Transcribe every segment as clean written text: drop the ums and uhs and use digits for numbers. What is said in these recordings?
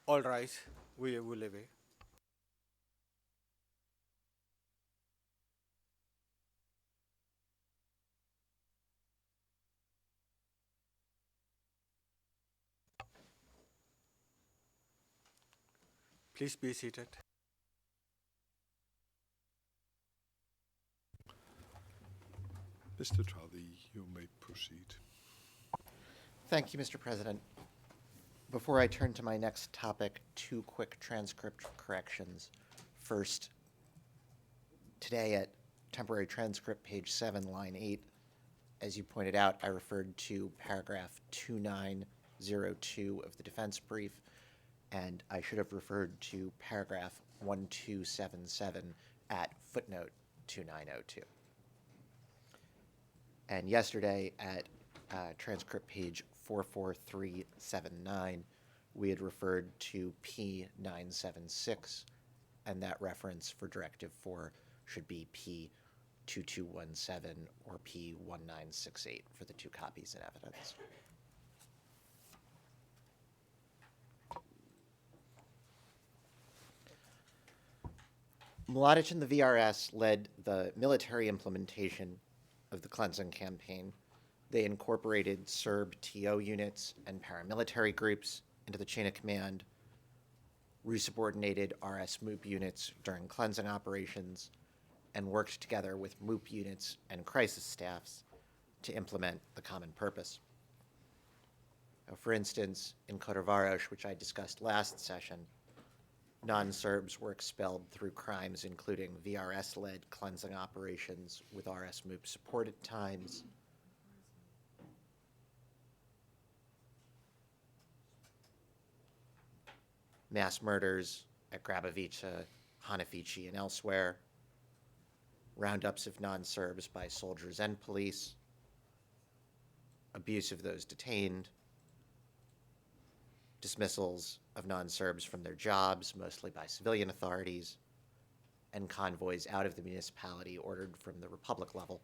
All rise. We will away. Please be seated. Mr. Toddy, you may proceed. Thank you, Mr. President. Before I turn to my next topic, two quick transcript corrections. First, today at temporary transcript, page 7, line 8, as you pointed out, I referred to paragraph 2902 of the defense brief, and I should have referred to paragraph 1277 at footnote 2902. And yesterday at transcript page 44379, we had referred to P976, and that reference for Directive 4 should be P2217 or P1968 for the two copies in evidence. Mladić and the VRS led the military implementation of the cleansing campaign. They incorporated Serb TO units and paramilitary groups into the chain of command, resubordinated RS MOOP units during cleansing operations, and worked together with MOOP units and crisis staffs to implement the common purpose. Now, for instance, in Kotovaros, which I discussed last session, non-Serbs were expelled through crimes including VRS-led cleansing operations with RS MOOP support at times, mass murders at Grabovica, Hanafici, and elsewhere, roundups of non-Serbs by soldiers and police, abuse of those detained, dismissals of non-Serbs from their jobs, mostly by civilian authorities, and convoys out of the municipality ordered from the republic level.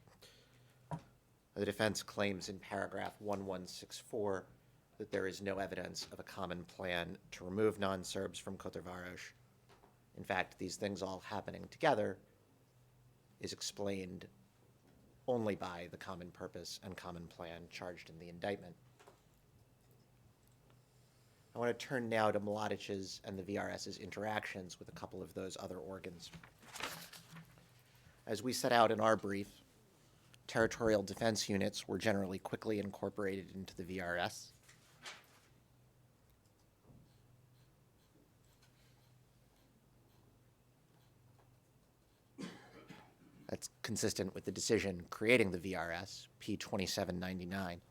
The defense claims in paragraph 1164 that there is no evidence of a common plan to remove non-Serbs from Kotovaros. In fact, these things all happening together is explained only by the common purpose and common plan charged in the indictment. I want to turn now to Mladić's and the VRS's interactions with a couple of those other organs. As we set out in our brief, territorial defense units were generally quickly incorporated into the VRS. That's consistent with the decision creating the VRS, P2799,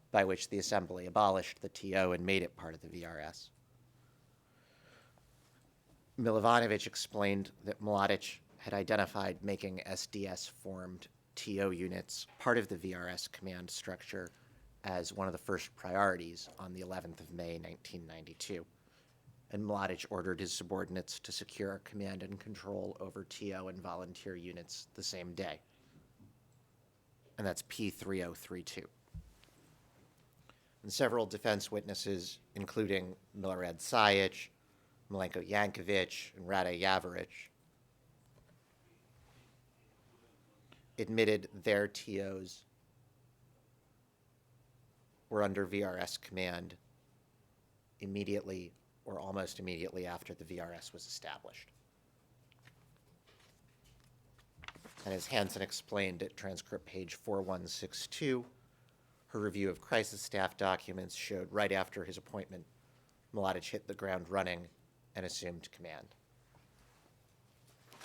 by which the Assembly abolished the TO and made it part of the VRS. Mladić explained that Mladić had identified making SDS-formed TO units part of the VRS command structure as one of the first priorities on the 11th of May, 1992. And Mladić ordered his subordinates to secure command and control over TO and volunteer units the same day. And that's P3032. And several defense witnesses, including Milorad Sajic, Milenko Yankovic, and Rade Javoric, admitted their TOs were under VRS command immediately or almost immediately after the VRS was established. And as Hansen explained at transcript page 4162, her review of crisis staff documents showed right after his appointment, Mladić hit the ground running and assumed command.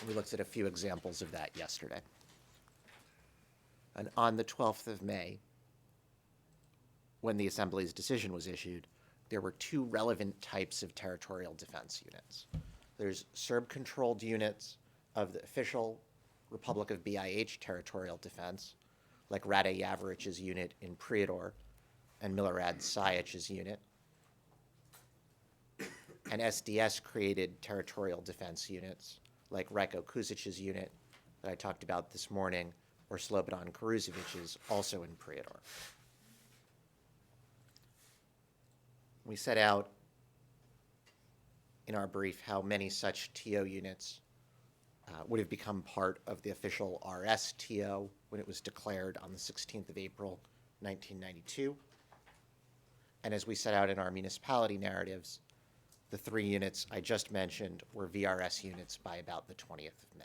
We looked at a few examples of that yesterday. And on the 12th of May, when the Assembly's decision was issued, there were two relevant types of territorial defense units. There's Serb-controlled units of the official Republic of BiH territorial defense, like Rade Javoric's unit in Prijedor and Milorad Sajic's unit, and SDS-created territorial defense units, like Rajko Kusic's unit that I talked about this morning, or Slobodan Karuzevic's, also in Prijedor. We set out in our brief how many such TO units would have become part of the official RSTO when it was declared on the 16th of April, 1992. And as we set out in our municipality narratives, the 3 units I just mentioned were VRS units by about the 20th of May.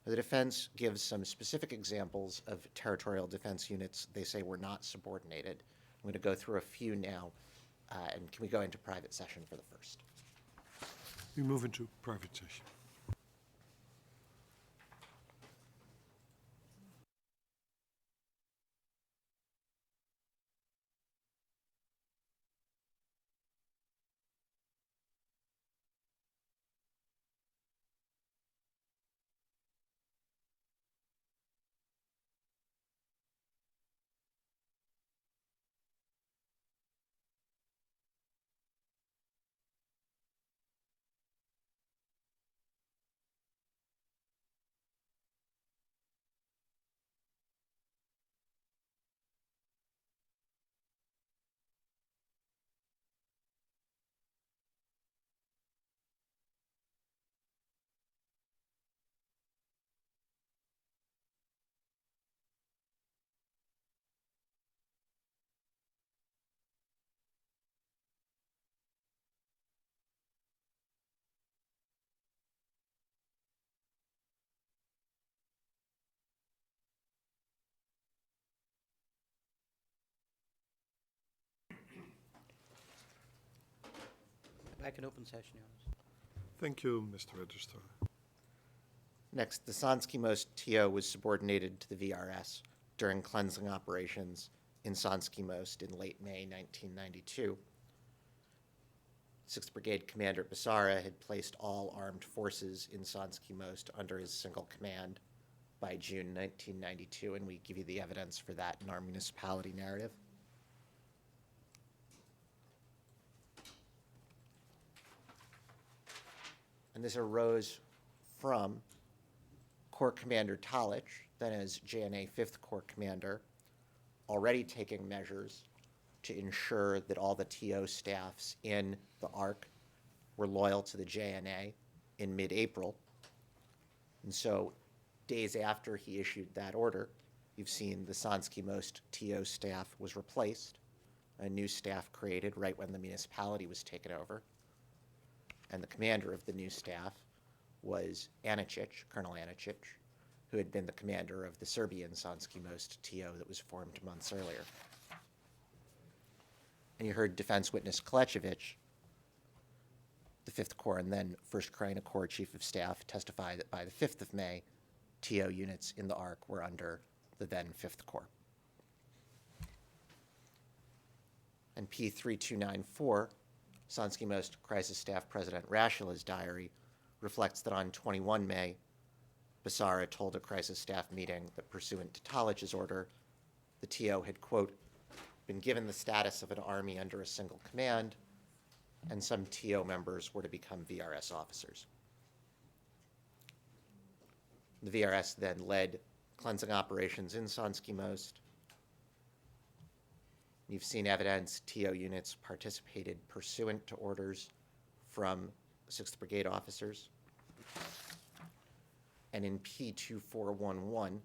The defense gives some specific examples of territorial defense units they say were not subordinated. I'm going to go through a few now, and can we go into private session for the first? We move into private session. Back in open session, Your Honor. Thank you, Mr. Registrar. Next, the Sanskimos TO was subordinated to the VRS during cleansing operations in Sanskimos in late May 1992. 6th Brigade Commander Basara had placed all armed forces in Sanskimos under his single command by June 1992, and we give you the evidence for that in our municipality narrative. And this arose from Corps Commander Talic, then as JNA 5th Corps Commander, already taking measures to ensure that all the TO staffs in the ARC were loyal to the JNA in mid-April. And so days after he issued that order, you've seen the Sanskimos TO staff was replaced, a new staff created right when the municipality was taken over. And the commander of the new staff was Anicic, Colonel Anicic, who had been the commander of the Serbian Sanskimos TO that was formed months earlier. And you heard defense witness Kolechevich, the 5th Corps and then 1st Krajina Corps Chief of Staff, testify that by the 5th of May, TO units in the ARC were under the then 5th Corps. And P3294, Sanskimos Crisis Staff President Rashula's diary, reflects that on 21 May, Basara told a crisis staff meeting that pursuant to Talic's order, the TO had, quote, been given the status of an army under a single command, and some TO members were to become VRS officers. The VRS then led cleansing operations in Sanskimos. You've seen evidence TO units participated pursuant to orders from 6th Brigade officers. And in P2411,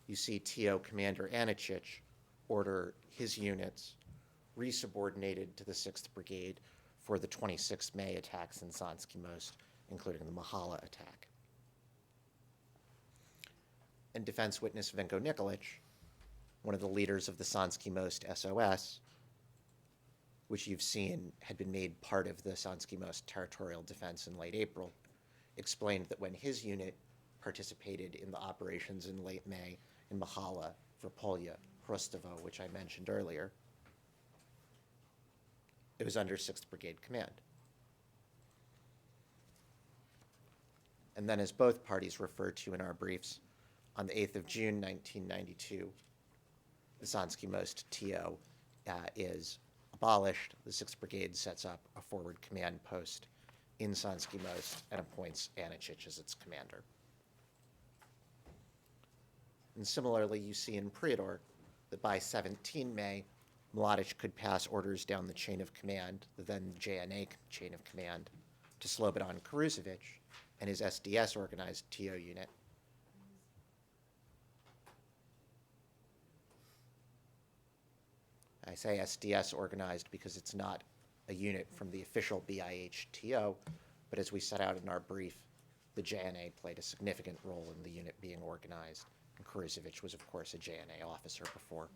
you see TO Commander Anicic order his units resubordinated to the 6th Brigade for the 26th May attacks in Sanskimos, including the Mahala attack. And defense witness Vinko Nikolic, one of the leaders of the Sanskimos SOS, which you've seen had been made part of the Sanskimos territorial defense in late April, explained that when his unit participated in the operations in late May in Mahala, Vrpolya, Hrustovo, which I mentioned earlier, it was under 6th Brigade command. And then, as both parties referred to in our briefs, on the 8th of June, 1992, the Sanskimos TO is abolished. The 6th Brigade sets up a forward command post in Sanskimos and appoints Anicic as its commander. And similarly, you see in Prijedor that by 17 May, Mladić could pass orders down the chain of command, the then JNA chain of command, to Slobodan Karuzovic and his SDS organized TO unit. I say SDS organized because it's not a unit from the official BIH TO, but as we set out in our brief, the JNA played a significant role in the unit being organized, and Karuzovic was, of course, a JNA officer before.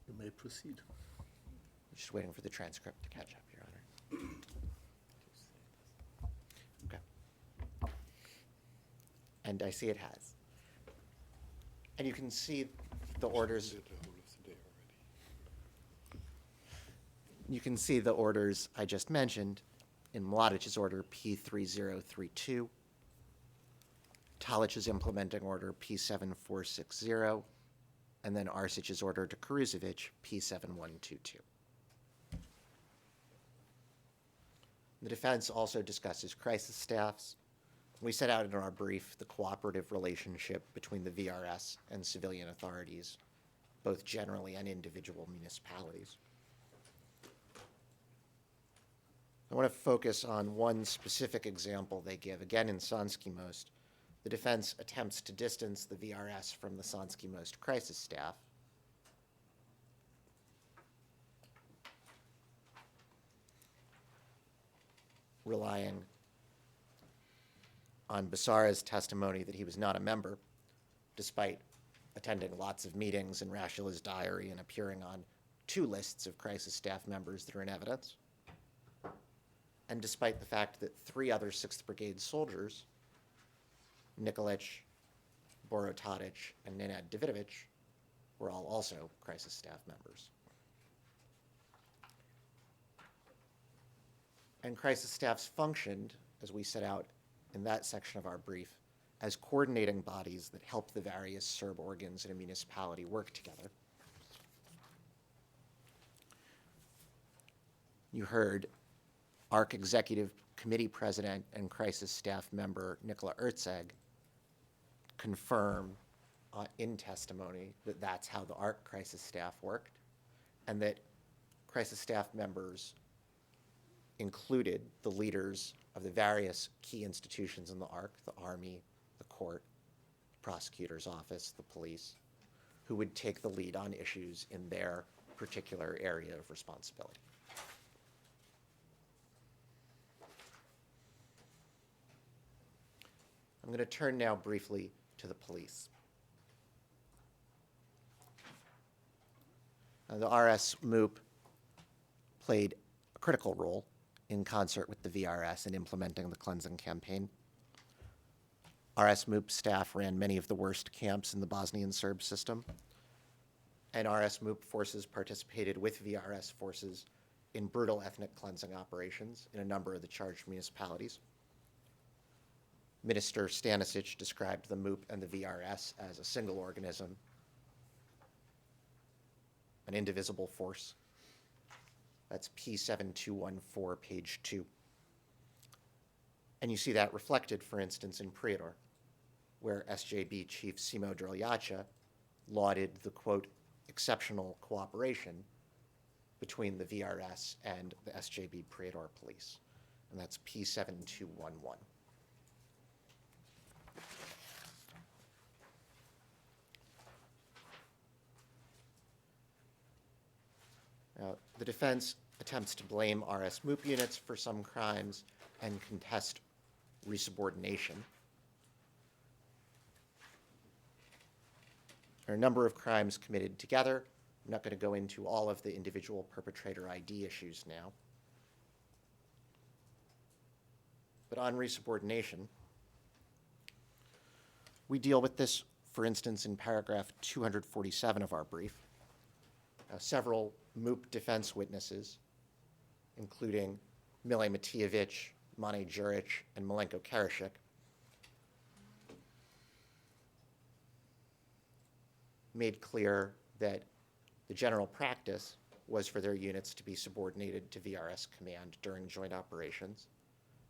You may proceed. Just waiting for the transcript to catch up, Your Honor. Okay. And I see it has. And you can see the orders. Did the whole of the day already. You can see the orders I just mentioned in Mladic's order P3032, Talic's implementing order P7460, and then Arsic's order to Karuzovic P7122. The defense also discusses crisis staffs. We set out in our brief the cooperative relationship between the VRS and civilian authorities, both generally and individual municipalities. I want to focus on one specific example they give. Again, in Sansky Most, the defense attempts to distance the VRS from the Sansky Most crisis staff. Relying on Basara's testimony that he was not a member, despite attending lots of meetings and Rashula's diary and appearing on 2 lists of crisis staff members that are in evidence, and despite the fact that 3 other 6th Brigade soldiers, Mladić, Borotadic, and Nenad Davidovic, were all also crisis staff members. And crisis staffs functioned, as we set out in that section of our brief, as coordinating bodies that help the various Serb organs in a municipality work together. You heard ARC Executive Committee President and crisis staff member Nikola Erceg confirm in testimony that that's how the ARC crisis staff worked, and that crisis staff members included the leaders of the various key institutions in the ARC, the Army, the court, the prosecutor's office, the police, who would take the lead on issues in their particular area of responsibility. I'm going to turn now briefly to the police. The RS MOOP played a critical role in concert with the VRS in implementing the cleansing campaign. RS MOOP staff ran many of the worst camps in the Bosnian Serb system, and RS MOOP forces participated with VRS forces in brutal ethnic cleansing operations in a number of the charged municipalities. Minister Stanisic described the MOOP and the VRS as a single organism, an indivisible force. That's P7214, page 2. And you see that reflected, for instance, in Prijedor, where SJB Chief Simo Drljača lauded the, quote, exceptional cooperation between the VRS and the SJB Prijedor police. And that's P7211. The defense attempts to blame RS MOOP units for some crimes and contest resubordination. There are a number of crimes committed together. I'm not going to go into all of the individual perpetrator ID issues now. But on resubordination, we deal with this, for instance, in paragraph 247 of our brief. Several MOOP defense witnesses, including Mile Matijevic, Mane Đurić, and Milenko Karašik, made clear that the general practice was for their units to be subordinated to VRS command during joint operations.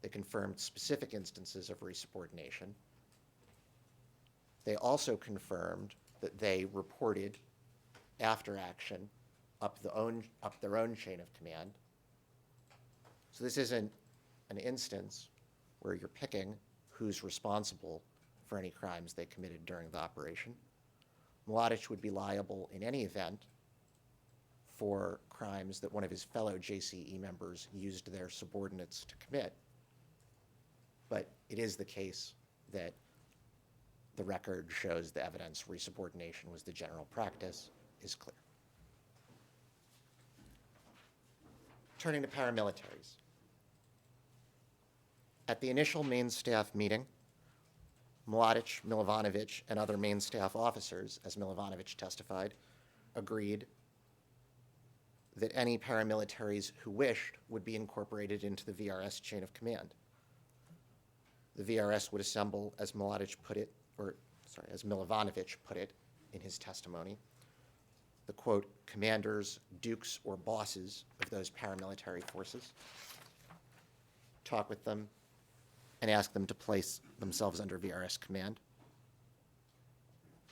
They confirmed specific instances of resubordination. They also confirmed that they reported after action up their own chain of command. So this isn't an instance where you're picking who's responsible for any crimes they committed during the operation. Mladić would be liable in any event for crimes that one of his fellow JCE members used their subordinates to commit. But it is the case that the record shows the evidence resubordination was the general practice is clear. Turning to paramilitaries. At the initial main staff meeting, Mladić, Milivanović, and other main staff officers, as Milivanović testified, agreed that any paramilitaries who wished would be incorporated into the VRS chain of command. The VRS would assemble, as Milivanović put it in his testimony, the quote, commanders, dukes, or bosses of those paramilitary forces, talk with them, and ask them to place themselves under VRS command.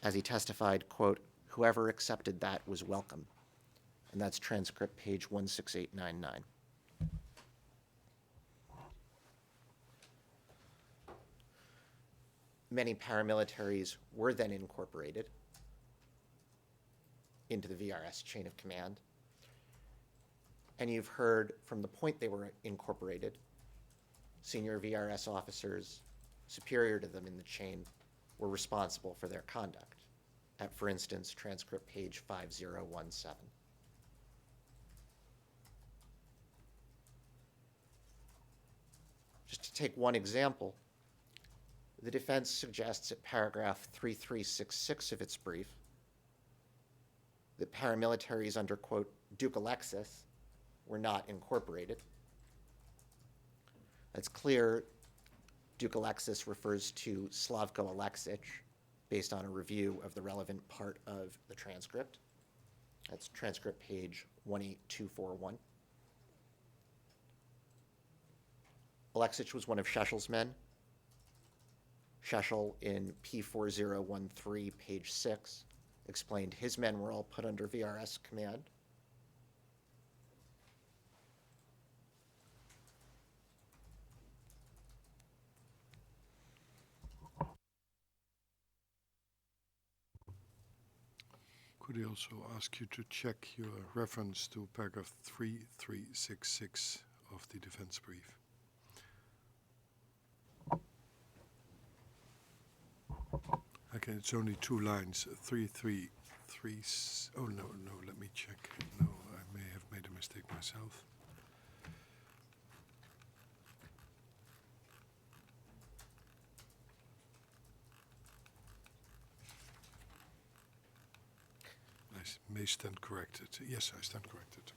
As he testified, quote, whoever accepted that was welcome. And that's transcript page 16899. Many paramilitaries were then incorporated into the VRS chain of command. And you've heard from the point they were incorporated, senior VRS officers superior to them in the chain were responsible for their conduct. At, for instance, transcript page 5017. Just to take one example, the defense suggests at paragraph 3366 of its brief that paramilitaries under, quote, Duke Alexis were not incorporated. That's clear. Duke Alexis refers to Slavko Alexić based on a review of the relevant part of the transcript. That's transcript page 18241. Alexić was one of Šešel's men. Šešel in P4013, page 6, explained his men were all put under VRS command. Could I also ask you to check your reference to paragraph 3366 of the defense brief? Okay, it's only 2 lines. 333. Oh, no, let me check. No, I may have made a mistake myself. I may stand corrected. Yes, I stand corrected.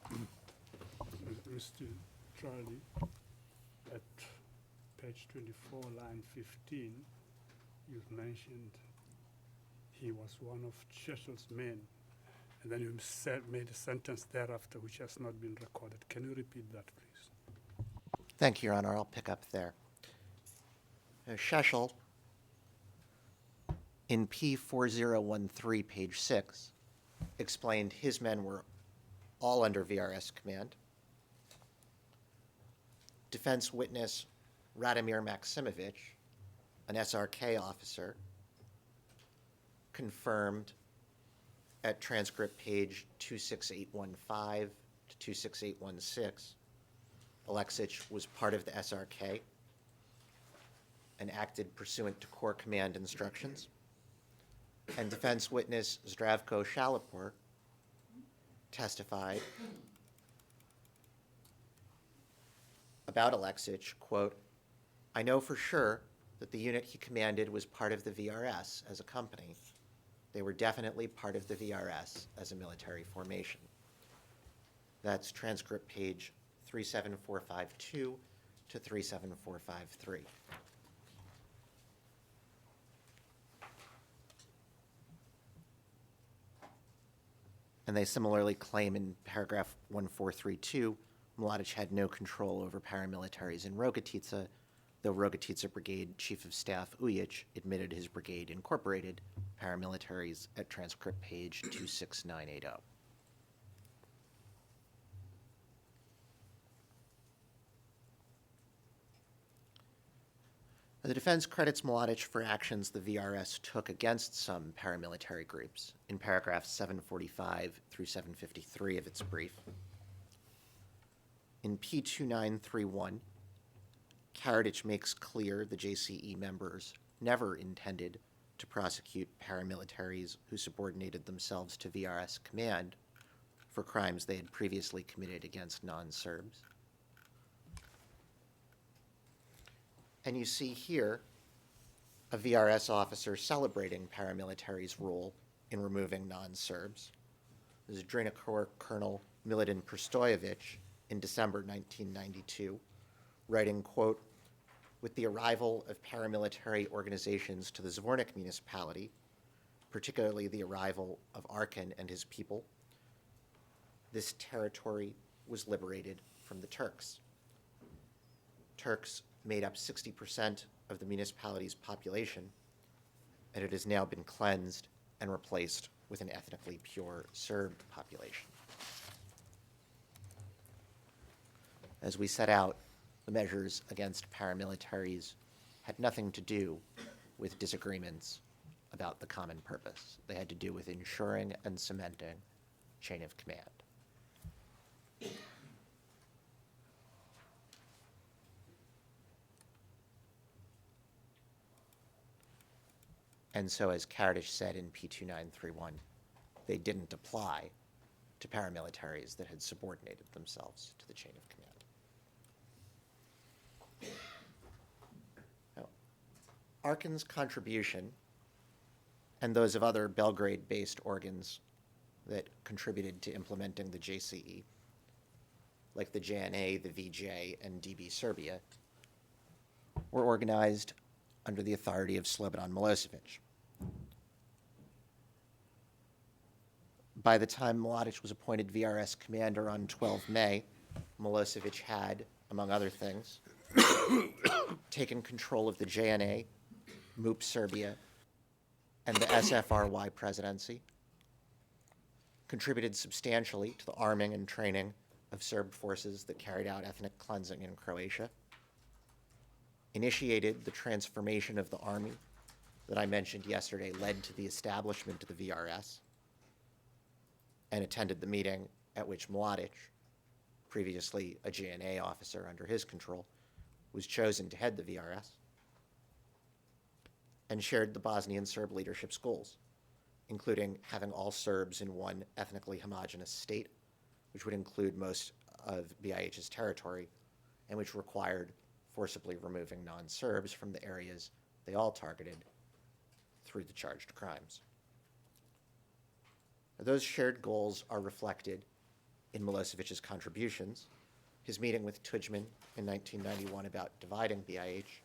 Mr. Charlie, at page 24, line 15, you've mentioned he was one of Šešel's men, and then you made a sentence thereafter which has not been recorded. Can you repeat that, please? Thank you, Your Honor. I'll pick up there. Šešel, in P4013, page 6, explained his men were all under VRS command. Defense witness Radomir Maksimović, an SRK officer, confirmed at transcript page 26815 to 26816, Alexić was part of the SRK and acted pursuant to Corps Command instructions. And defense witness Zdravko Šalapur testified about Alexić, quote, I know for sure that the unit he commanded was part of the VRS as a company. They were definitely part of the VRS as a military formation. That's transcript page 37452 to 37453. And they similarly claim in paragraph 1432, Mladić had no control over paramilitaries in Rogatica, though Rogatica Brigade Chief of Staff Ujic admitted his brigade incorporated paramilitaries at transcript page 26980. The defense credits Mladić for actions the VRS took against some paramilitary groups in paragraphs 745 through 753 of its brief. In P2931, Mladić makes clear the JCE members never intended to prosecute paramilitaries who subordinated themselves to VRS command for crimes they had previously committed against non-Serbs. And you see here a VRS officer celebrating paramilitaries' role in removing non-Serbs. This is Drina Corps Colonel Mladić Prstojević in December 1992, writing, quote, "With the arrival of paramilitary organizations to the Zvornik municipality, particularly the arrival of Arkan and his people, this territory was liberated from the Turks. Turks made up 60% of the municipality's population, and it has now been cleansed and replaced with an ethnically pure Serb population." As we set out, the measures against paramilitaries had nothing to do with disagreements about the common purpose. They had to do with ensuring and cementing chain of command. And so, as Mladić said in P2931, they didn't apply to paramilitaries that had subordinated themselves to the chain of command. Now, Arkan's contribution, and those of other Belgrade-based organs that contributed to implementing the JCE, like the JNA, the VJ, and DB Serbia, were organized under the authority of Slobodan Milosevic. By the time Mladić was appointed VRS commander on 12 May, Milosevic had, among other things, taken control of the JNA, MUP Serbia, and the SFRY presidency, contributed substantially to the arming and training of Serb forces that carried out ethnic cleansing in Croatia, initiated the transformation of the army that I mentioned yesterday led to the establishment of the VRS, and attended the meeting at which Mladić, previously a JNA officer under his control, was chosen to head the VRS, and shared the Bosnian Serb leadership's goals, including having all Serbs in one ethnically homogeneous state, which would include most of BIH's territory, and which required forcibly removing non-Serbs from the areas they all targeted through the charged crimes. Those shared goals are reflected in Milosevic's contributions, his meeting with Tudjman in 1991 about dividing BIH,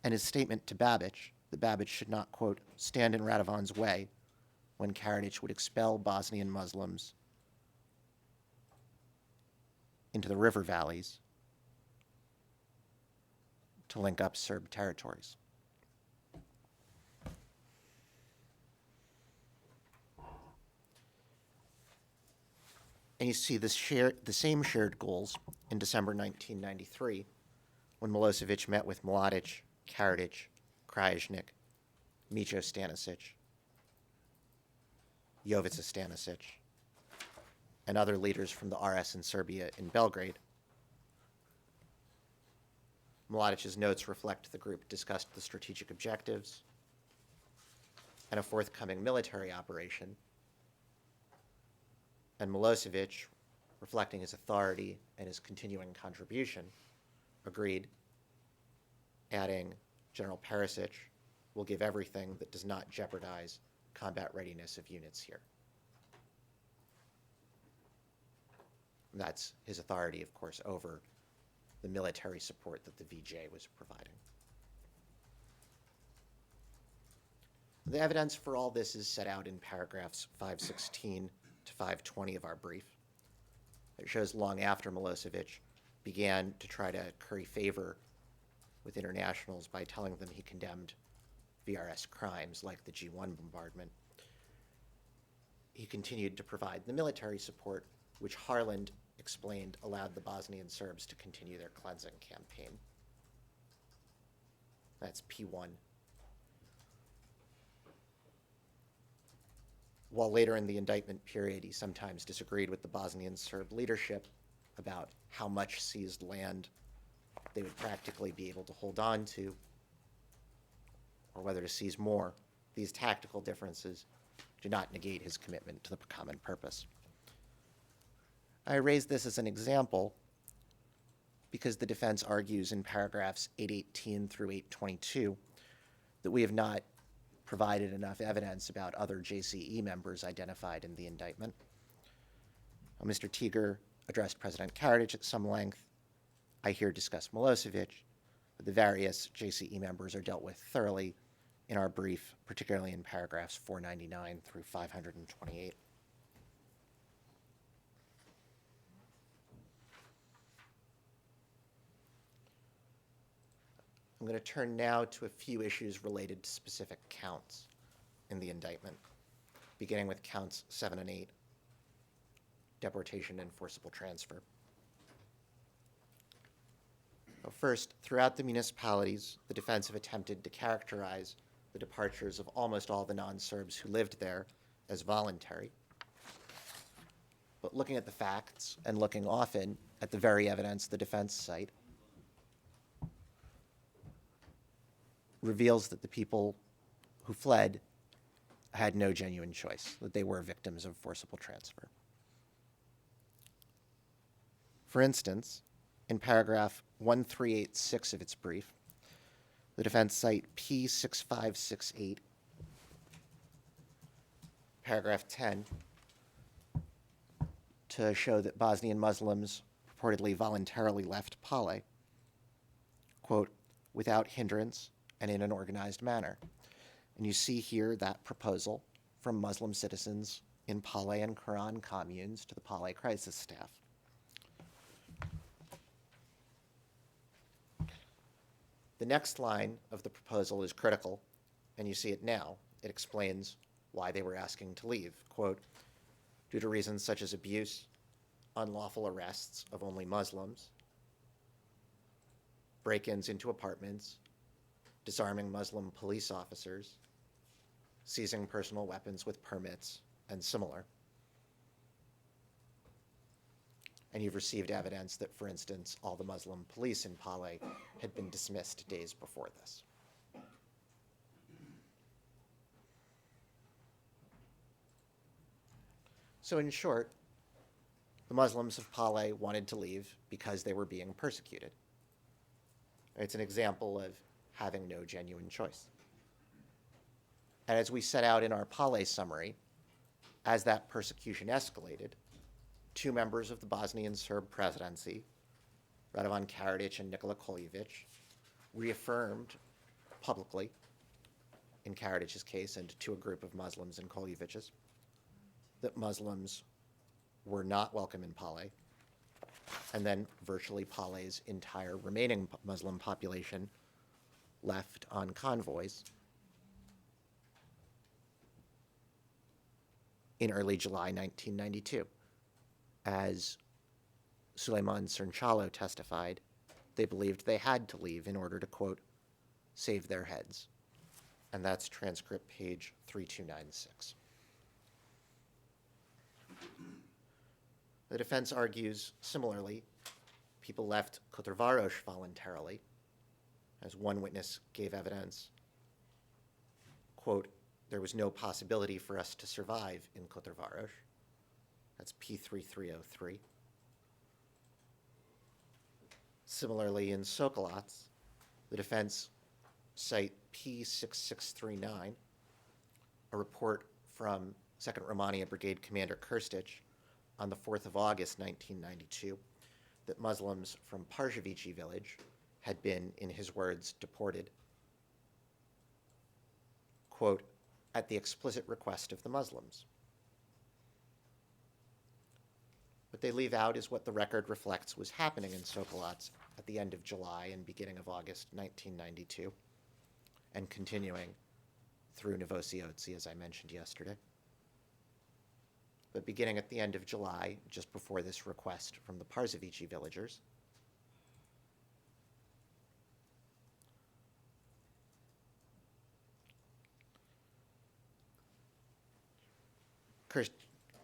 and his statement to Babic that Babic should not, quote, stand in Radovan's way when Karadzic would expel Bosnian Muslims into the river valleys to link up Serb territories. And you see the same shared goals in December 1993 when Milosevic met with Mladić, Karadzic, Krajisnik, Mijo Stanisic, Jovica Stanisic, and other leaders from the RS in Serbia in Belgrade. Mladic's notes reflect the group discussed the strategic objectives and a forthcoming military operation, and Milosevic, reflecting his authority and his continuing contribution, agreed, adding, General Perisic will give everything that does not jeopardize combat readiness of units here. And that's his authority, of course, over the military support that the VJ was providing. The evidence for all this is set out in paragraphs 516 to 520 of our brief. It shows long after Milosevic began to try to curry favor with internationals by telling them he condemned VRS crimes like the G1 bombardment, he continued to provide the military support, which Harland explained allowed the Bosnian Serbs to continue their cleansing campaign. That's P1. While later in the indictment period, he sometimes disagreed with the Bosnian Serb leadership about how much seized land they would practically be able to hold on to, or whether to seize more, these tactical differences do not negate his commitment to the common purpose. I raise this as an example because the defense argues in paragraphs 818 through 822 that we have not provided enough evidence about other JCE members identified in the indictment. Mr. Teager addressed President Karadzic at some length. I here discuss Milosevic, but the various JCE members are dealt with thoroughly in our brief, particularly in paragraphs 499 through 528. I'm going to turn now to a few issues related to specific counts in the indictment, beginning with counts 7 and 8, deportation and forcible transfer. First, throughout the municipalities, the defense have attempted to characterize the departures of almost all the non-Serbs who lived there as voluntary. But looking at the facts and looking often at the very evidence the defense cite, reveals that the people who fled had no genuine choice, that they were victims of forcible transfer. For instance, in paragraph 1386 of its brief, the defense cite P6568, paragraph 10, to show that Bosnian Muslims purportedly voluntarily left Pale, quote, without hindrance and in an organized manner. And you see here that proposal from Muslim citizens in Pale and Quran communes to the Pale crisis staff. The next line of the proposal is critical, and you see it now. It explains why they were asking to leave. Quote, due to reasons such as abuse, unlawful arrests of only Muslims, break-ins into apartments, disarming Muslim police officers, seizing personal weapons with permits, and similar. And you've received evidence that, for instance, all the Muslim police in Pale had been dismissed days before this. So in short, the Muslims of Pale wanted to leave because they were being persecuted. It's an example of having no genuine choice. And as we set out in our Pale summary, as that persecution escalated, two members of the Bosnian Serb presidency, Radovan Karadzic and Nikola Koljevic, reaffirmed publicly, in Karadzic's case and to a group of Muslims in Koljevic's, that Muslims were not welcome in Pale, and then virtually Pale's entire remaining Muslim population left on convoys in early July 1992. As Suleiman Srnchalo testified, they believed they had to leave in order to, quote, save their heads. And that's transcript page 3296. The defense argues similarly, people left Kotrvaros voluntarily. As one witness gave evidence, quote, there was no possibility for us to survive in Kotrvaros. That's P3303. Similarly, in Sokolac, the defense cite P6639, a report from 2nd Romania Brigade Commander Krstic on the 4th of August, 1992, that Muslims from Parjevici village had been, in his words, deported, quote, at the explicit request of the Muslims. What they leave out is what the record reflects was happening in Sokolats at the end of July and beginning of August 1992, and continuing through Novosiyotsi, as I mentioned yesterday. But beginning at the end of July, just before this request from the Parzovici villagers,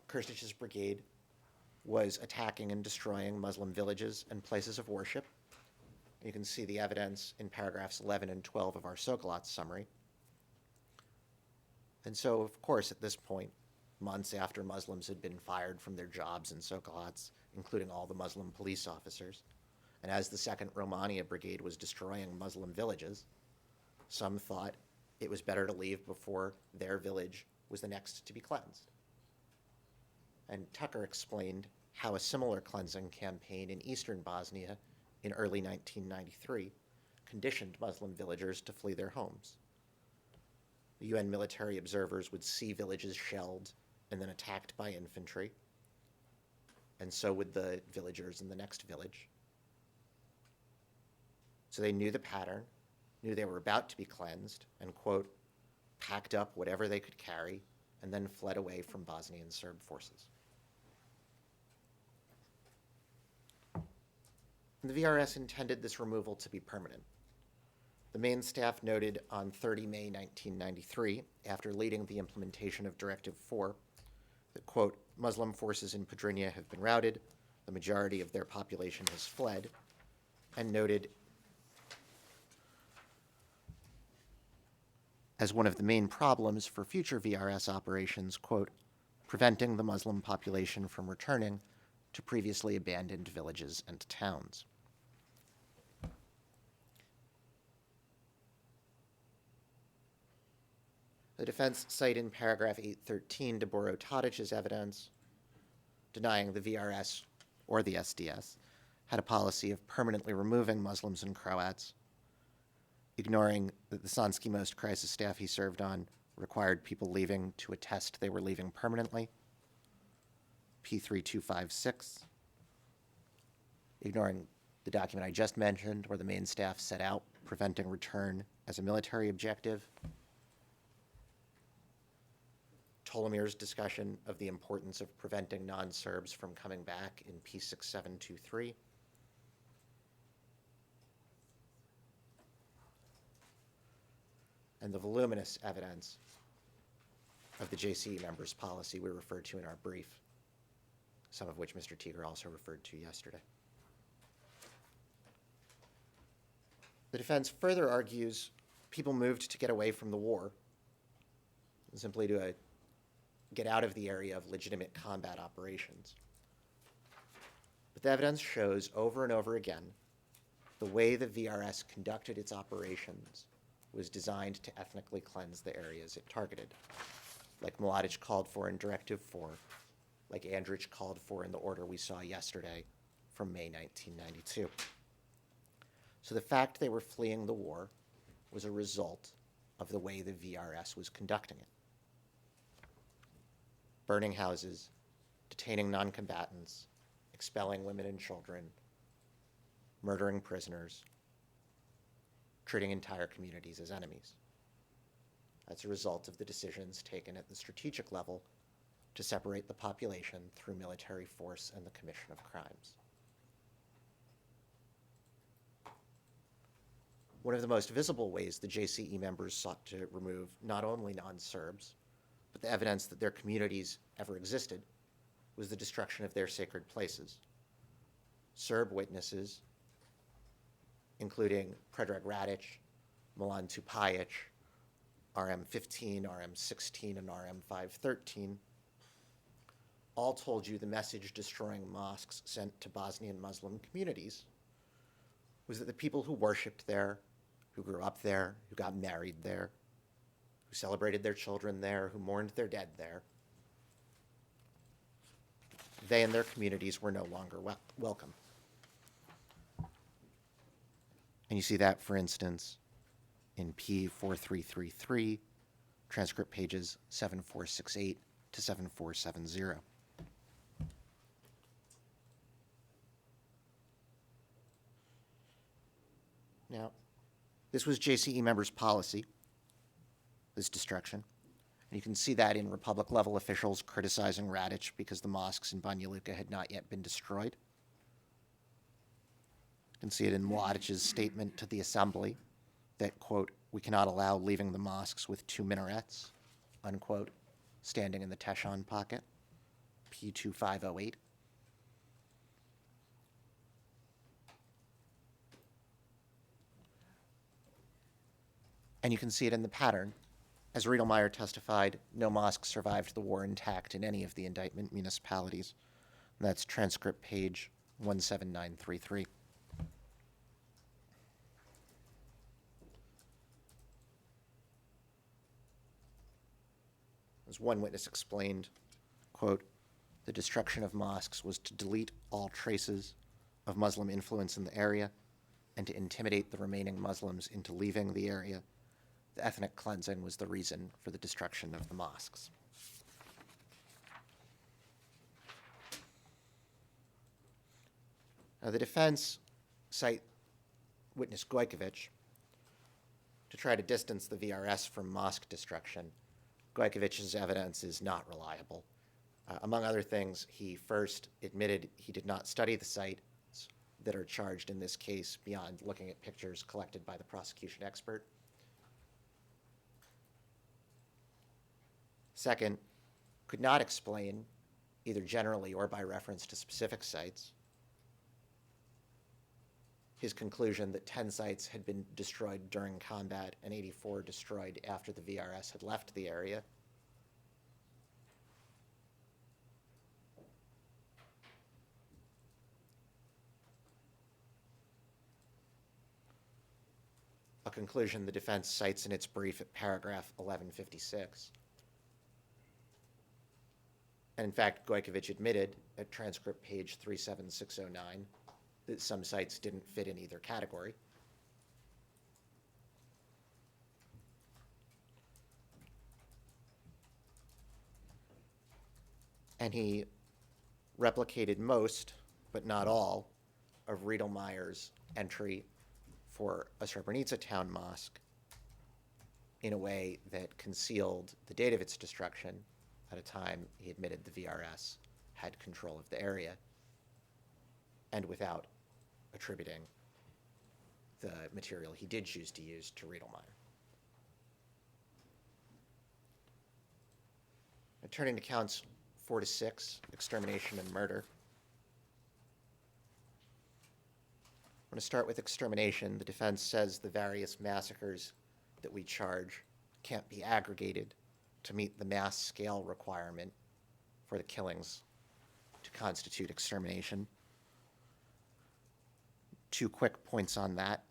Krstić's brigade was attacking and destroying Muslim villages and places of worship. You can see the evidence in paragraphs 11 and 12 of our Sokolats summary. And so, of course, at this point, months after Muslims had been fired from their jobs in Sokolats, including all the Muslim police officers, and as the 2nd Romania Brigade was destroying Muslim villages, some thought it was better to leave before their village was the next to be cleansed. And Tucker explained how a similar cleansing campaign in eastern Bosnia in early 1993 conditioned Muslim villagers to flee their homes. The UN military observers would see villages shelled and then attacked by infantry, and so would the villagers in the next village. So they knew the pattern, knew they were about to be cleansed, and, quote, packed up whatever they could carry, and then fled away from Bosnian Serb forces. And the VRS intended this removal to be permanent. The main staff noted on 30 May 1993, after leading the implementation of Directive 4, that, quote, Muslim forces in Podrinja have been routed, the majority of their population has fled, and noted as one of the main problems for future VRS operations, quote, preventing the Muslim population from returning to previously abandoned villages and towns. The defense cite in paragraph 813 Deboro Tadic's evidence denying the VRS or the SDS had a policy of permanently removing Muslims and Croats, ignoring that the Sanski Most crisis staff he served on required people leaving to attest they were leaving permanently, P3256, ignoring the document I just mentioned where the main staff set out preventing return as a military objective, Tolomir's discussion of the importance of preventing non-Serbs from coming back in P6723, and the voluminous evidence of the JCE members' policy we referred to in our brief, some of which Mr. Teager also referred to yesterday. The defense further argues people moved to get away from the war, simply to get out of the area of legitimate combat operations. But the evidence shows over and over again the way the VRS conducted its operations was designed to ethnically cleanse the areas it targeted, like Mladić called for in Directive 4, like Andrich called for in the order we saw yesterday from May 1992. So the fact they were fleeing the war was a result of the way the VRS was conducting it. Burning houses, detaining non-combatants, expelling women and children, murdering prisoners, treating entire communities as enemies. That's a result of the decisions taken at the strategic level to separate the population through military force and the commission of crimes. One of the most visible ways the JCE members sought to remove not only non-Serbs, but the evidence that their communities ever existed was the destruction of their sacred places. Serb witnesses, including Predrag Radić, Milan Tupajic, RM-15, RM-16, and RM-513, all told you the message destroying mosques sent to Bosnian Muslim communities was that the people who worshipped there, who grew up there, who got married there, who celebrated their children there, who mourned their dead there, they and their communities were no longer welcome. And you see that, for instance, in P4333, transcript pages 7468 to 7470. Now, this was JCE members' policy, this destruction. And you can see that in Republic-level officials criticizing Mladić because the mosques in Banja Luka had not yet been destroyed. You can see it in Mladić's statement to the assembly that, quote, "We cannot allow leaving the mosques with 2 minarets," unquote, standing in the Teshan pocket, P2508. And you can see it in the pattern. As Riedelmeier testified, no mosque survived the war intact in any of the indictment municipalities. And that's transcript page 17933. As one witness explained, quote, "The destruction of mosques was to delete all traces of Muslim influence in the area and to intimidate the remaining Muslims into leaving the area. The ethnic cleansing was the reason for the destruction of the mosques." Now, the defense cite witness Gojković to try to distance the VRS from mosque destruction. Gojkovic's evidence is not reliable. Among other things, he first admitted he did not study the sites that are charged in this case beyond looking at pictures collected by the prosecution expert. Second, could not explain, either generally or by reference to specific sites, his conclusion that 10 sites had been destroyed during combat and 84 destroyed after the VRS had left the area. A conclusion the defense cites in its brief at paragraph 1156. And in fact, Gojković admitted at transcript page 37609 that some sites didn't fit in either category. And he replicated most, but not all, of Riedelmeier's entry for a Srebrenica town mosque in a way that concealed the date of its destruction at a time he admitted the VRS had control of the area, and without attributing the material he did choose to use to Riedelmeier. Now, turning to counts 4 to 6, extermination and murder. I'm going to start with extermination. The defense says the various massacres that we charge can't be aggregated to meet the mass scale requirement for the killings to constitute extermination. 2 quick points on that.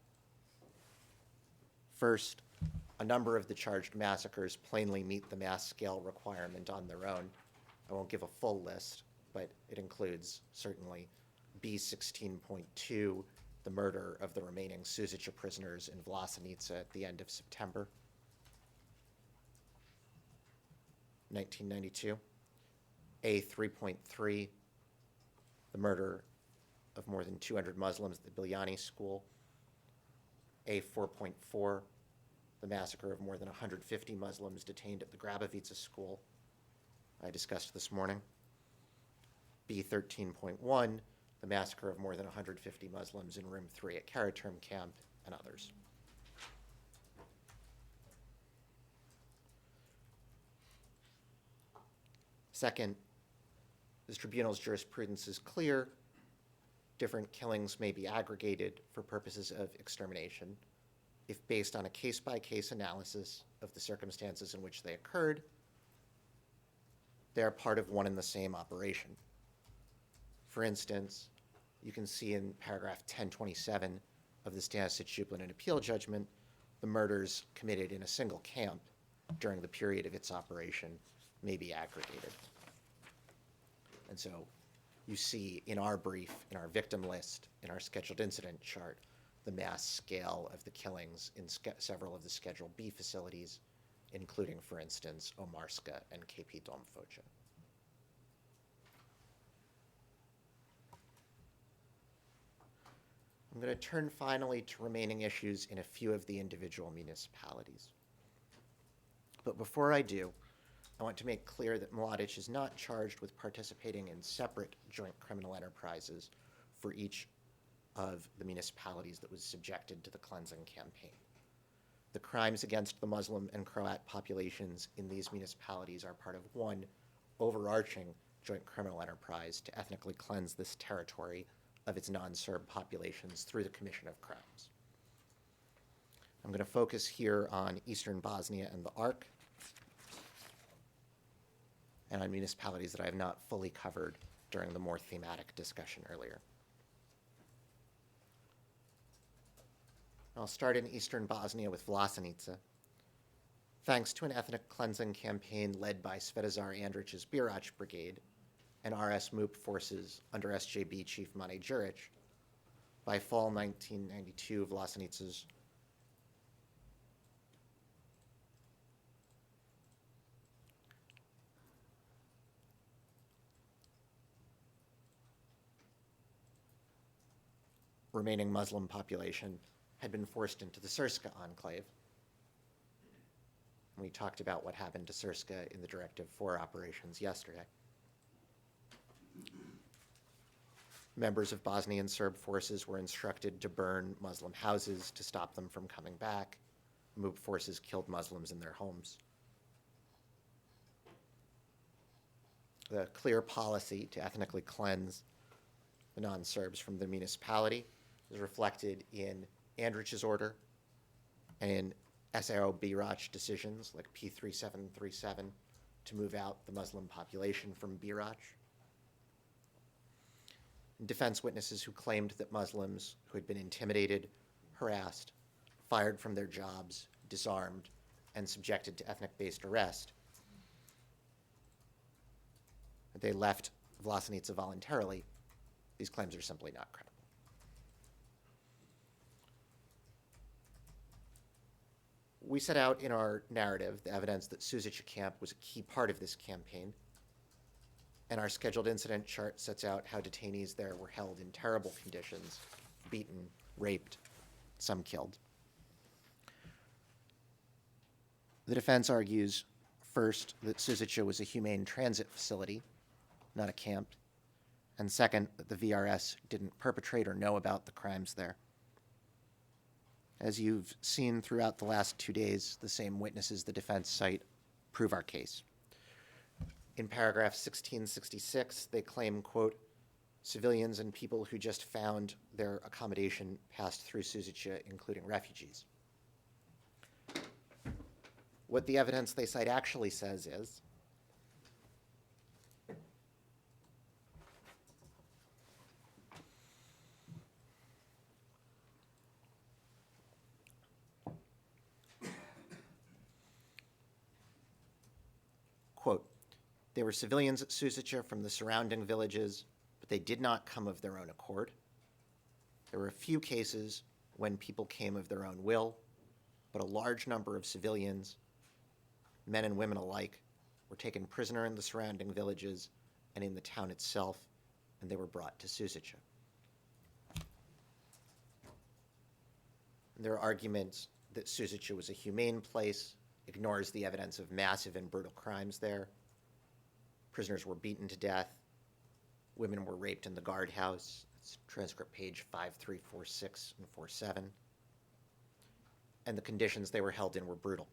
First, a number of the charged massacres plainly meet the mass scale requirement on their own. I won't give a full list, but it includes certainly B16.2, the murder of the remaining Suzica prisoners in Vlasenica at the end of September 1992. A3.3, the murder of more than 200 Muslims at the Biljani school. A4.4, the massacre of more than 150 Muslims detained at the Grabovica school I discussed this morning. B13.1, the massacre of more than 150 Muslims in room 3 at Karaterm camp, and others. Second, this tribunal's jurisprudence is clear. Different killings may be aggregated for purposes of extermination if, based on a case-by-case analysis of the circumstances in which they occurred, they are part of one and the same operation. For instance, you can see in paragraph 1027 of the Stanisic-Juplin appeal judgment the murders committed in a single camp during the period of its operation may be aggregated. And so you see in our brief, in our victim list, in our scheduled incident chart, the mass scale of the killings in several of the Schedule B facilities, including, for instance, Omarska and KP Domfocha. I'm going to turn finally to remaining issues in a few of the individual municipalities. But before I do, I want to make clear that Mladić is not charged with participating in separate joint criminal enterprises for each of the municipalities that was subjected to the cleansing campaign. The crimes against the Muslim and Croat populations in these municipalities are part of one overarching joint criminal enterprise to ethnically cleanse this territory of its non-Serb populations through the commission of crimes. I'm going to focus here on Eastern Bosnia and the Ark, and on municipalities that I have not fully covered during the more thematic discussion earlier. I'll start in Eastern Bosnia with Vlasenica. Thanks to an ethnic cleansing campaign led by Svetozar Andrić's Birac Brigade and RS MUP forces under SJB Chief Mladić, by fall 1992, Vlasenica's remaining Muslim population had been forced into the Srpska enclave. We talked about what happened to Srpska in the Directive 4 operations yesterday. Members of Bosnian Serb forces were instructed to burn Muslim houses to stop them from coming back. MUP forces killed Muslims in their homes. The clear policy to ethnically cleanse the non-Serbs from the municipality is reflected in Andrić's order and in SAO Birac decisions like P3737 to move out the Muslim population from Birac. Defense witnesses who claimed that Muslims who had been intimidated, harassed, fired from their jobs, disarmed, and subjected to ethnic-based arrest, they left Vlasenica voluntarily. These claims are simply not credible. We set out in our narrative the evidence that Suzica camp was a key part of this campaign, and our scheduled incident chart sets out how detainees there were held in terrible conditions, beaten, raped, some killed. The defense argues, first, that Suzica was a humane transit facility, not a camp, and second, that the VRS didn't perpetrate or know about the crimes there. As you've seen throughout the last 2 days, the same witnesses the defense cite prove our case. In paragraph 1666, they claim, quote, civilians and people who just found their accommodation passed through Suzica, including refugees. What the evidence they cite actually says is, quote, there were civilians at Suzica from the surrounding villages, but they did not come of their own accord. There were a few cases when people came of their own will, but a large number of civilians, men and women alike, were taken prisoner in the surrounding villages and in the town itself, and they were brought to Suzica. Their argument that Suzica was a humane place ignores the evidence of massive and brutal crimes there. Prisoners were beaten to death. Women were raped in the guardhouse. It's transcript page 5346 and 47. And the conditions they were held in were brutal.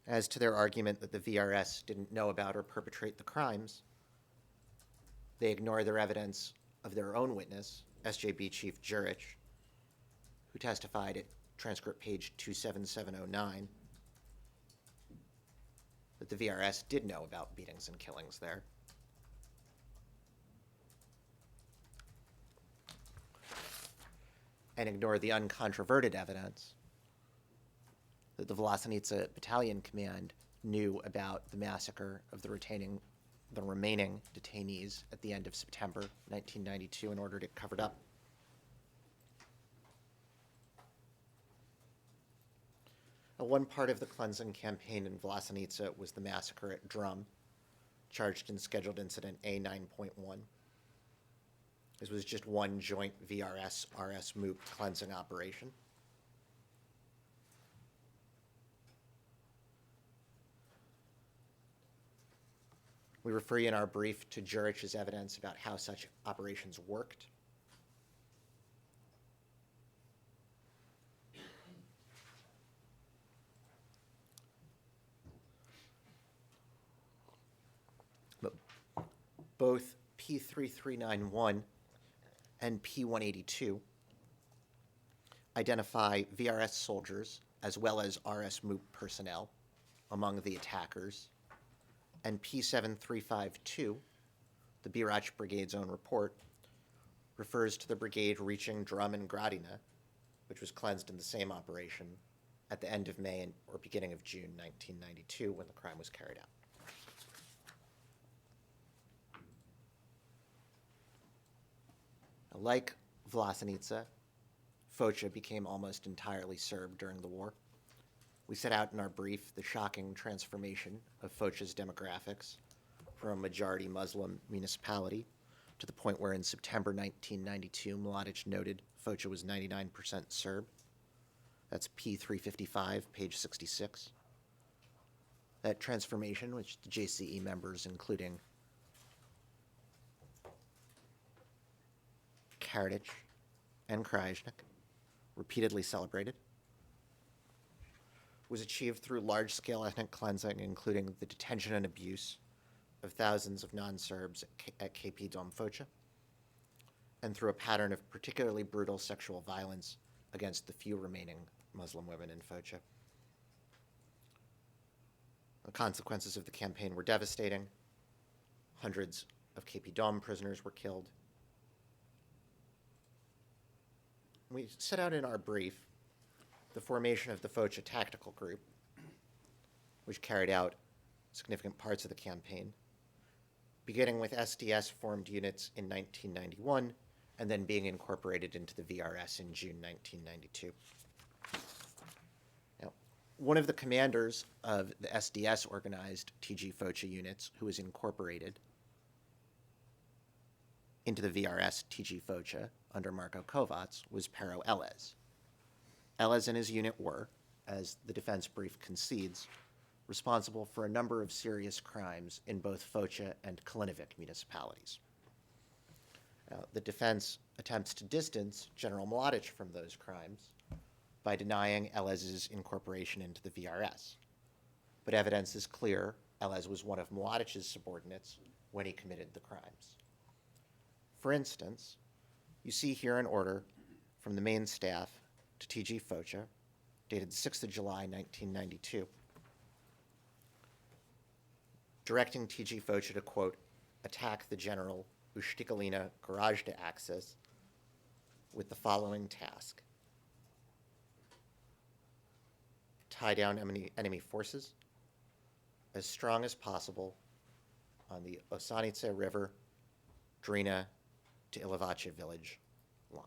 As to their argument that the VRS didn't know about or perpetrate the crimes, they ignore their evidence of their own witness, SJB Chief Juric, who testified at transcript page 27709 that the VRS did know about beatings and killings there. And ignore the uncontroverted evidence that the Vlasenica Battalion Command knew about the massacre of the remaining detainees at the end of September 1992 and ordered it covered up. One part of the cleansing campaign in Vlasenica was the massacre at Drum, charged in Scheduled Incident A9.1. This was just one joint VRS-RS MOOP cleansing operation. We refer you in our brief to Jurich's evidence about how such operations worked. But both P3391 and P182 identify VRS soldiers as well as RS MOOP personnel among the attackers, and P7352, the Birach Brigade's own report, refers to the brigade reaching Drum and Gradina, which was cleansed in the same operation, at the end of May or beginning of June 1992 when the crime was carried out. Like Vlasenica, Foča became almost entirely Serb during the war. We set out in our brief the shocking transformation of Foča's demographics from a majority Muslim municipality to the point where in September 1992, Mladić noted Foča was 99% Serb. That's P355, page 66. That transformation, which the JCE members, including Mladić and Krajisnik, repeatedly celebrated, was achieved through large-scale ethnic cleansing, including the detention and abuse of thousands of non-Serbs at KP Dom Foča, and through a pattern of particularly brutal sexual violence against the few remaining Muslim women in Foča. The consequences of the campaign were devastating. Hundreds of KP Dom prisoners were killed. We set out in our brief the formation of the Foča Tactical Group, which carried out significant parts of the campaign, beginning with SDS-formed units in 1991 and then being incorporated into the VRS in June 1992. Now, one of the commanders of the SDS-organized TG Foča units who was incorporated into the VRS TG Foča under Marko Kovacs was Pero Elez. Elez and his unit were, as the defense brief concedes, responsible for a number of serious crimes in both Foča and Kalinovic municipalities. The defense attempts to distance General Mladić from those crimes by denying Elez's incorporation into the VRS. But evidence is clear Elez was one of Mladić's subordinates when he committed the crimes. For instance, you see here an order from the main staff to TG Foča, dated 6th of July, 1992, directing TG Foča to, quote, attack the General Uštikalina Garajda axis with the following task: tie down enemy forces as strong as possible on the Osanica River, Drina to Ilovače village line.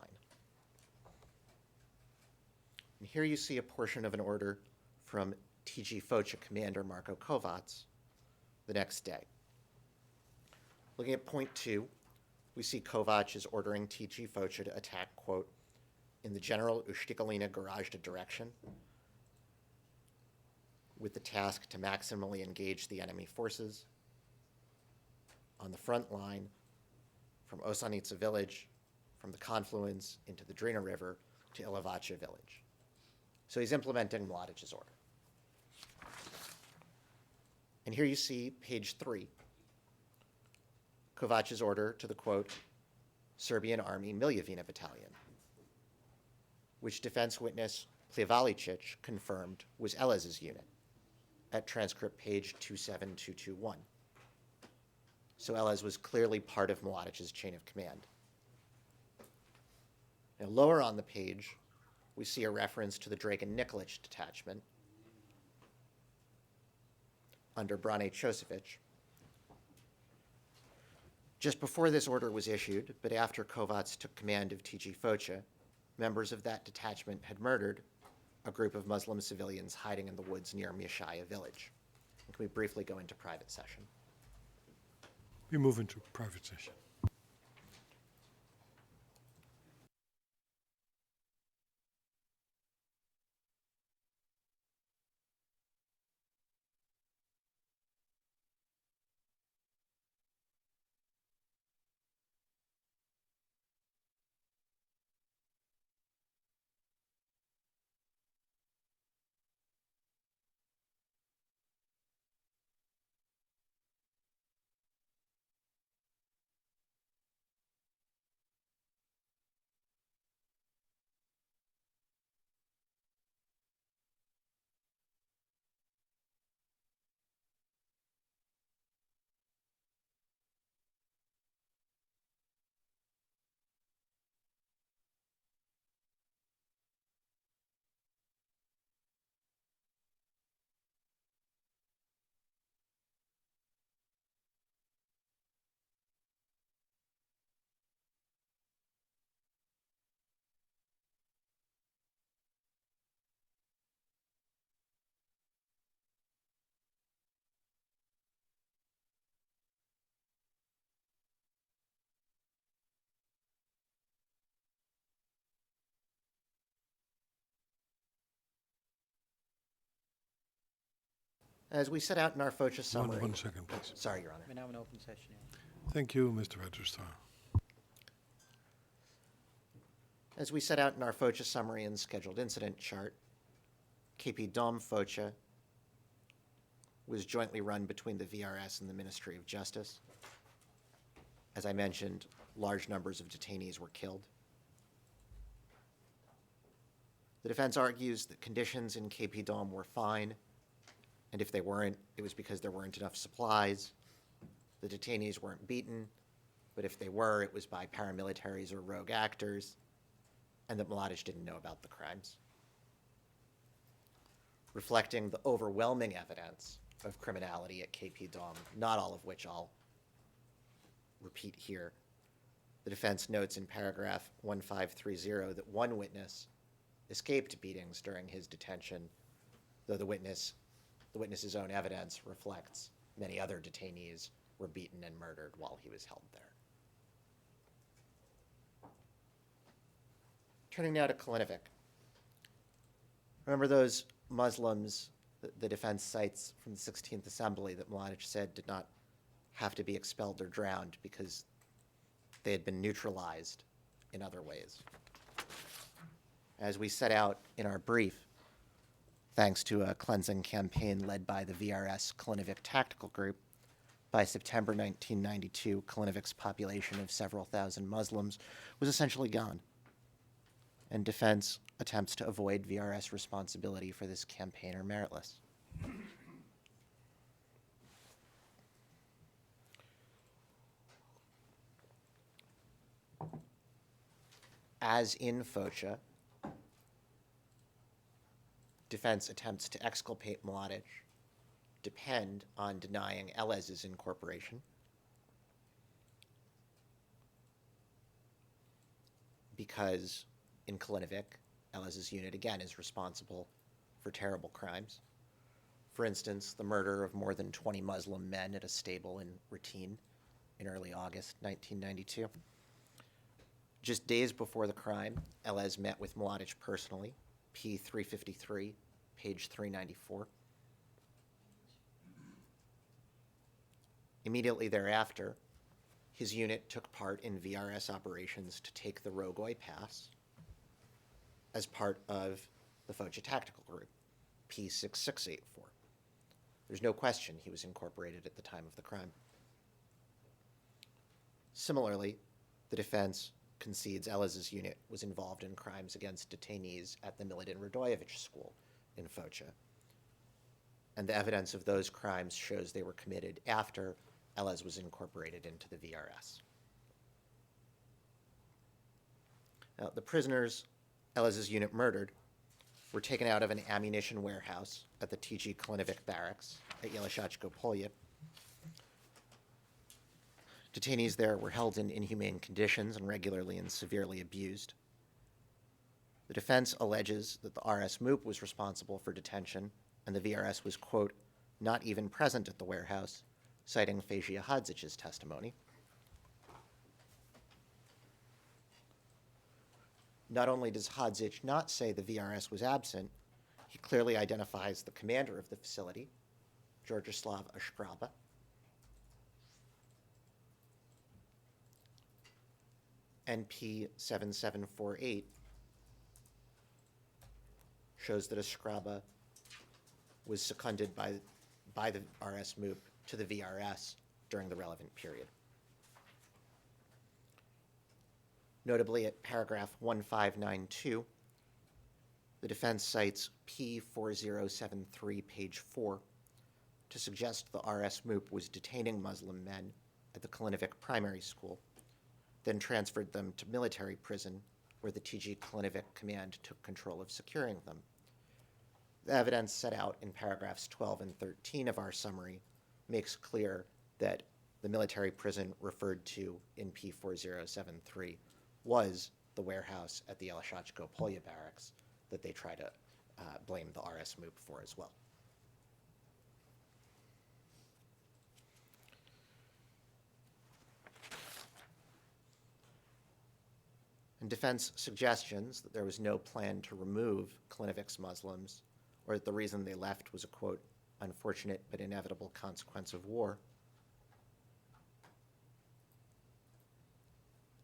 And here you see a portion of an order from TG Foča Commander Marko Kovacs the next day. Looking at point 2, we see Kovacs is ordering TG Foča to attack, quote, in the General Uštikalina Garajda direction with the task to maximally engage the enemy forces on the front line from Osanica village, from the confluence into the Drina River to Ilovače village. So he's implementing Mladić's order. And here you see page 3, Kovacs's order to the, quote, Serbian Army Miljevina Battalion, which defense witness Pljevalicic confirmed was Elez's unit at transcript page 27221. So Elez was clearly part of Mladić's chain of command. Now, lower on the page, we see a reference to the Dragan Nikolic detachment under Brane Chosevic. Just before this order was issued, but after Kovacs took command of TG Foča, members of that detachment had murdered a group of Muslim civilians hiding in the woods near Miashaya village. And can we briefly go into private session? We move into private session. As we set out in our FOCHA summary. One second, please. Sorry, Your Honor. We're now in open session. Thank you, Mr. Registrar. As we set out in our FOCHA summary and scheduled incident chart, KP Dom FOCHA was jointly run between the VRS and the Ministry of Justice. As I mentioned, large numbers of detainees were killed. The defense argues that conditions in KP Dom were fine, and if they weren't, it was because there weren't enough supplies. The detainees weren't beaten, but if they were, it was by paramilitaries or rogue actors, and that Mladić didn't know about the crimes. Reflecting the overwhelming evidence of criminality at KP Dom, not all of which I'll repeat here, the defense notes in paragraph 1530 that one witness escaped beatings during his detention, though the witness's own evidence reflects many other detainees were beaten and murdered while he was held there. Turning now to Klinovic. Remember those Muslims, the defense cites from the 16th Assembly that Mladić said did not have to be expelled or drowned because they had been neutralized in other ways. As we set out in our brief, thanks to a cleansing campaign led by the VRS Klinovic Tactical Group, by September 1992, Klinovic's population of several thousand Muslims was essentially gone, and defense attempts to avoid VRS responsibility for this campaign are meritless. As in FOCHA, defense attempts to exculpate Mladić depend on denying Elez's incorporation, because in Klinovic, Elez's unit again is responsible for terrible crimes. For instance, the murder of more than 20 Muslim men at a stable in Ratin in early August 1992. Just days before the crime, Elez met with Mladić personally, P353, page 394. Immediately thereafter, his unit took part in VRS operations to take the Rogoy Pass as part of the FOCHA Tactical Group, P6684. There's no question he was incorporated at the time of the crime. Similarly, the defense concedes Elez's unit was involved in crimes against detainees at the Mladić Radojević school in FOCHA, and the evidence of those crimes shows they were committed after Elez was incorporated into the VRS. Now, the prisoners Elez's unit murdered were taken out of an ammunition warehouse at the TG Klinovic barracks at Yelishachko Polye. Detainees there were held in inhumane conditions and regularly and severely abused. The defense alleges that the RS MOOP was responsible for detention, and the VRS was, quote, not even present at the warehouse, citing Fejia Hadzic's testimony. Not only does Hadzic not say the VRS was absent, he clearly identifies the commander of the facility, Georgislav Ashkraba. NP 7748 shows that Ashkraba was seconded by the RS MOOP to the VRS during the relevant period. Notably, at paragraph 1592, the defense cites P4073, page 4, to suggest the RS MOOP was detaining Muslim men at the Klinovic primary school, then transferred them to military prison, where the TG Klinovic command took control of securing them. The evidence set out in paragraphs 12 and 13 of our summary makes clear that the military prison referred to in P4073 was the warehouse at the Yelishachko Polye barracks that they try to blame the RS MOOP for as well. And defense suggestions that there was no plan to remove Klinovic's Muslims, or that the reason they left was a, quote, unfortunate but inevitable consequence of war,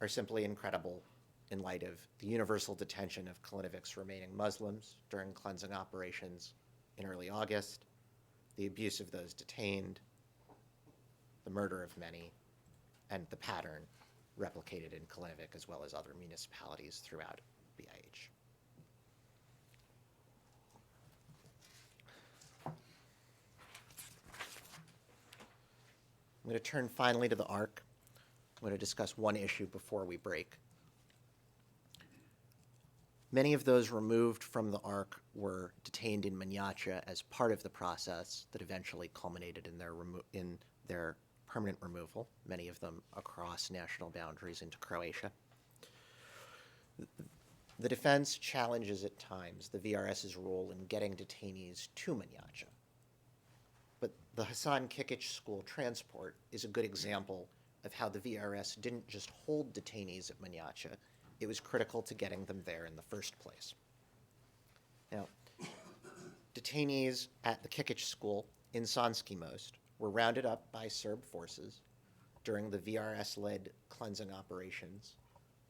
are simply incredible in light of the universal detention of Kalinovic's remaining Muslims during cleansing operations in early August, the abuse of those detained, the murder of many, and the pattern replicated in Kalinovic as well as other municipalities throughout BIH. I'm going to turn finally to the ARC. I'm going to discuss one issue before we break. Many of those removed from the ARC were detained in Mladić as part of the process that eventually culminated in their permanent removal, many of them across national boundaries into Croatia. The defense challenges at times the VRS's role in getting detainees to Mladić. But the Hasan Kikic School transport is a good example of how the VRS didn't just hold detainees at Mladić, it was critical to getting them there in the first place. Now, detainees at the Kikic School in Sanski Most were rounded up by Serb forces during the VRS-led cleansing operations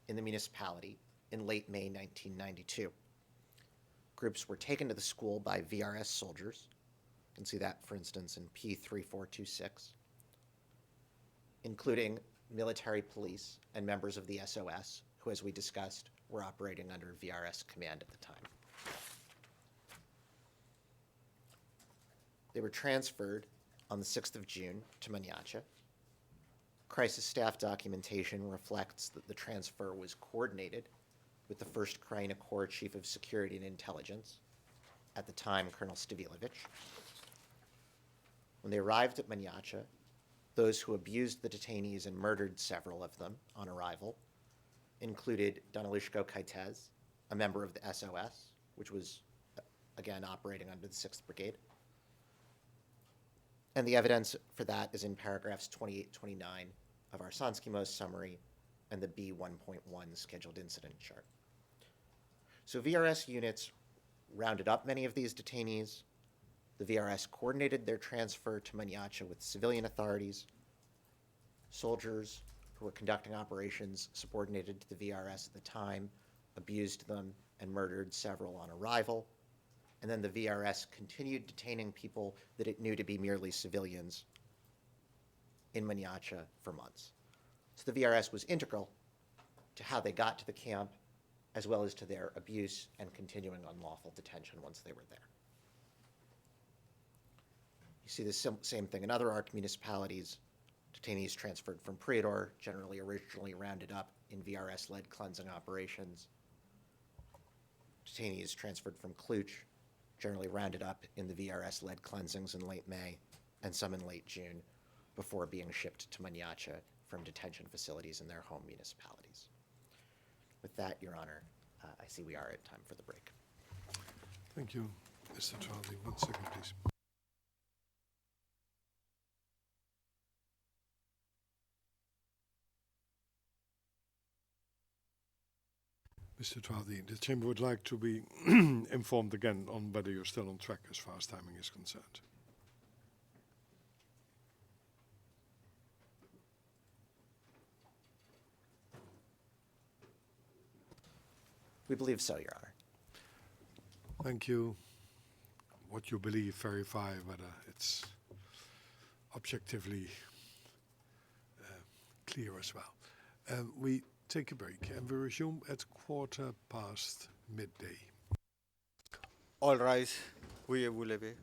in the municipality in late May 1992. Groups were taken to the school by VRS soldiers. You can see that, for instance, in P3426, including military police and members of the SOS, who, as we discussed, were operating under VRS command at the time. They were transferred on the 6th of June to Mladić. Crisis staff documentation reflects that the transfer was coordinated with the 1st Krajina Corps Chief of Security and Intelligence, at the time Colonel Stavilovic. When they arrived at Mladić, those who abused the detainees and murdered several of them on arrival included Danilushko Kaitez, a member of the SOS, which was, again, operating under the 6th Brigade. And the evidence for that is in paragraphs 28-29 of our Sanski Most summary and the B1.1 scheduled incident chart. So VRS units rounded up many of these detainees. The VRS coordinated their transfer to Mladić with civilian authorities. Soldiers who were conducting operations subordinated to the VRS at the time abused them and murdered several on arrival. And then the VRS continued detaining people that it knew to be merely civilians in Mladić for months. So the VRS was integral to how they got to the camp, as well as to their abuse and continuing unlawful detention once they were there. You see the same thing in other ARC municipalities. Detainees transferred from Prijedor, generally originally rounded up in VRS-led cleansing operations. Detainees transferred from Kluch, generally rounded up in the VRS-led cleansings in late May and some in late June, before being shipped to Mladić from detention facilities in their home municipalities. With that, Your Honor, I see we are at time for the break. Thank you, Mr. Traldi. 1 second, please. Mr. Traldi, the Chamber would like to be informed again on whether you're still on track as far as timing is concerned. We believe so, Your Honor. Thank you. What you believe, verify whether it's objectively clear as well. We take a break and we resume at 1:15 midday. All rise. Veuillez vous lever.